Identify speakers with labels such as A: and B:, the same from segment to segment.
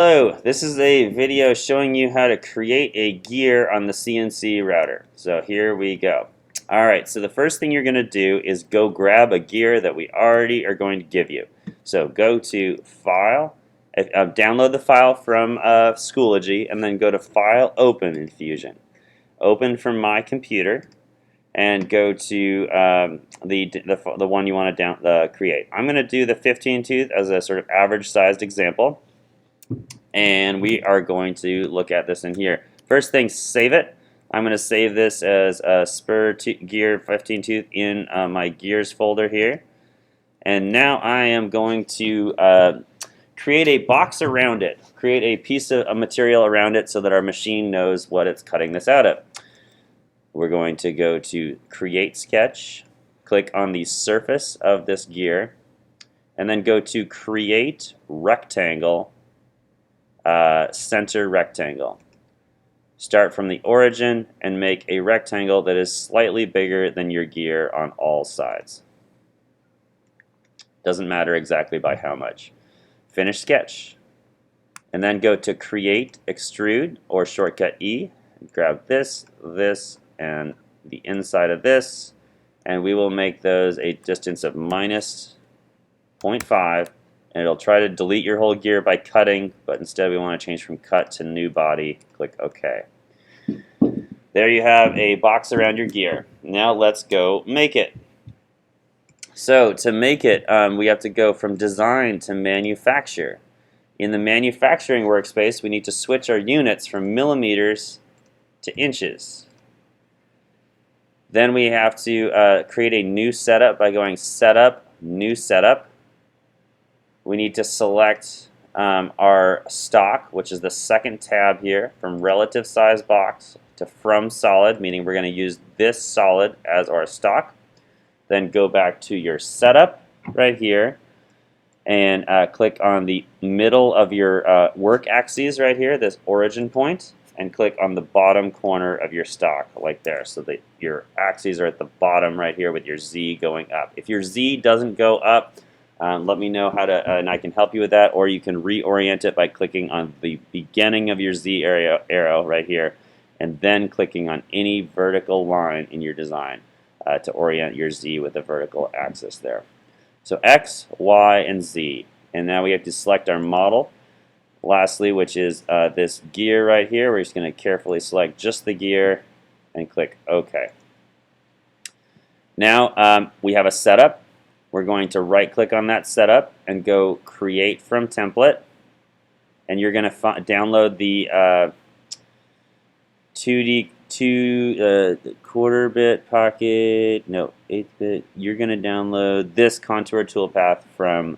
A: Hello, this is a video showing you how to create a gear on the CNC router. So here we go. Alright, so the first thing you're going to do is go grab a gear that we already are going to give you. So go to File, download the file from Schoology, and then go to File, Open in Fusion. Open from my computer and go to the one you want to create. I'm going to do the 15 tooth as a sort of average sized example. And we are going to look at this in here. First thing, save it. I'm going to save this as a spur gear 15 tooth in my gears folder here. And now I am going to create a box around it, create a piece of material around it so that our machine knows what it's cutting this out of. We're going to go to Create Sketch, click on the surface of this gear, and then go to Create Rectangle, center rectangle. Start from the origin and make a rectangle that is slightly bigger than your gear on all sides. Doesn't matter exactly by how much. Finish sketch. And then go to Create Extrude or shortcut E. Grab this, and the inside of this, and we will make those a distance of minus 0.5. And it'll try to delete your whole gear by cutting, but instead we want to change from cut to new body. Click OK. There you have a box around your gear. Now let's go make it. So to make it, we have to go from design to manufacture. In the manufacturing workspace, we need to switch our units from millimeters to inches. Then we have to create a new setup by going Setup, New Setup. We need to select our stock, which is the second tab here, from relative size box to from solid, meaning we're going to use this solid as our stock. Then go back to your setup right here and click on the middle of your work axes right here, this origin point, and click on the bottom corner of your stock, like there, so that your axes are at the bottom right here with your Z going up. If your Z doesn't go up, let me know how to, and I can help you with that, or you can reorient it by clicking on the beginning of your Z arrow right here, and then clicking on any vertical line in your design to orient your Z with the vertical axis there. So X, Y, and Z. And now we have to select our model. Lastly, which is this gear right here. We're just going to carefully select just the gear and click OK. Now we have a setup. We're going to right-click on that setup and go Create from Template. And you're going to download the quarter-bit pocket, no, 8-bit. You're going to download this contour toolpath from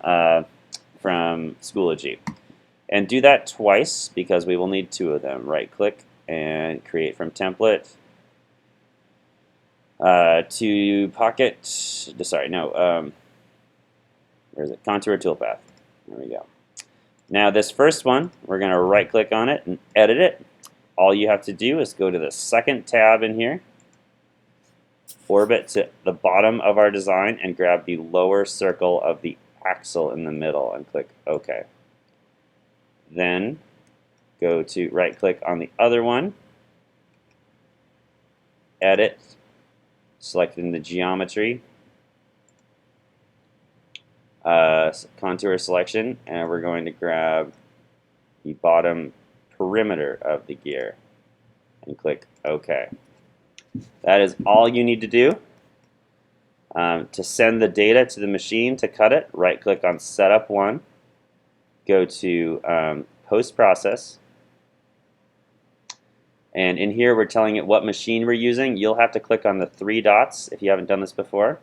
A: Schoology. And do that twice because we will need two of them. Right-click and Create from Template. To pocket, sorry, no, where is it? Contour toolpath. There we go. Now this first one, we're going to right-click on it and edit it. All you have to do is go to the second tab in here, orbit to the bottom of our design, and grab the lower circle of the axle in the middle and click OK. Then go to right-click on the other one, edit, selecting the geometry, contour selection, and we're going to grab the bottom perimeter of the gear and click OK. That is all you need to do. To send the data to the machine to cut it, right-click on Setup 1, go to Post Process, and in here we're telling it what machine we're using. You'll have to click on the three dots if you haven't done this before.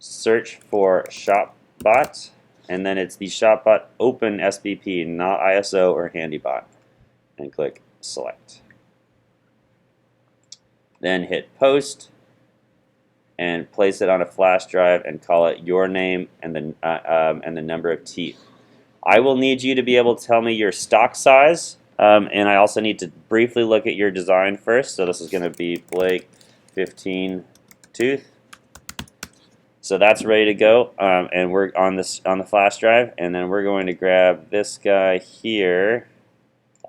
A: Search for ShopBot, and then it's the ShopBot Open SBP, not ISO or HandyBot, and click Select. Then hit Post and place it on a flash drive and call it your name and the number of teeth. I will need you to be able to tell me your stock size, and I also need to briefly look at your design first. So this is going to be Blake 15 tooth. So that's ready to go, and we're on the flash drive, and then we're going to grab this guy here.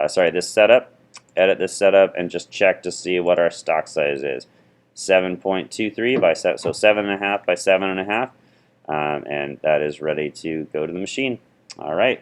A: Sorry, this setup. Edit this setup and just check to see what our stock size is. 7.23 by 7, so 7.5 by 7.5, and that is ready to go to the machine. All right.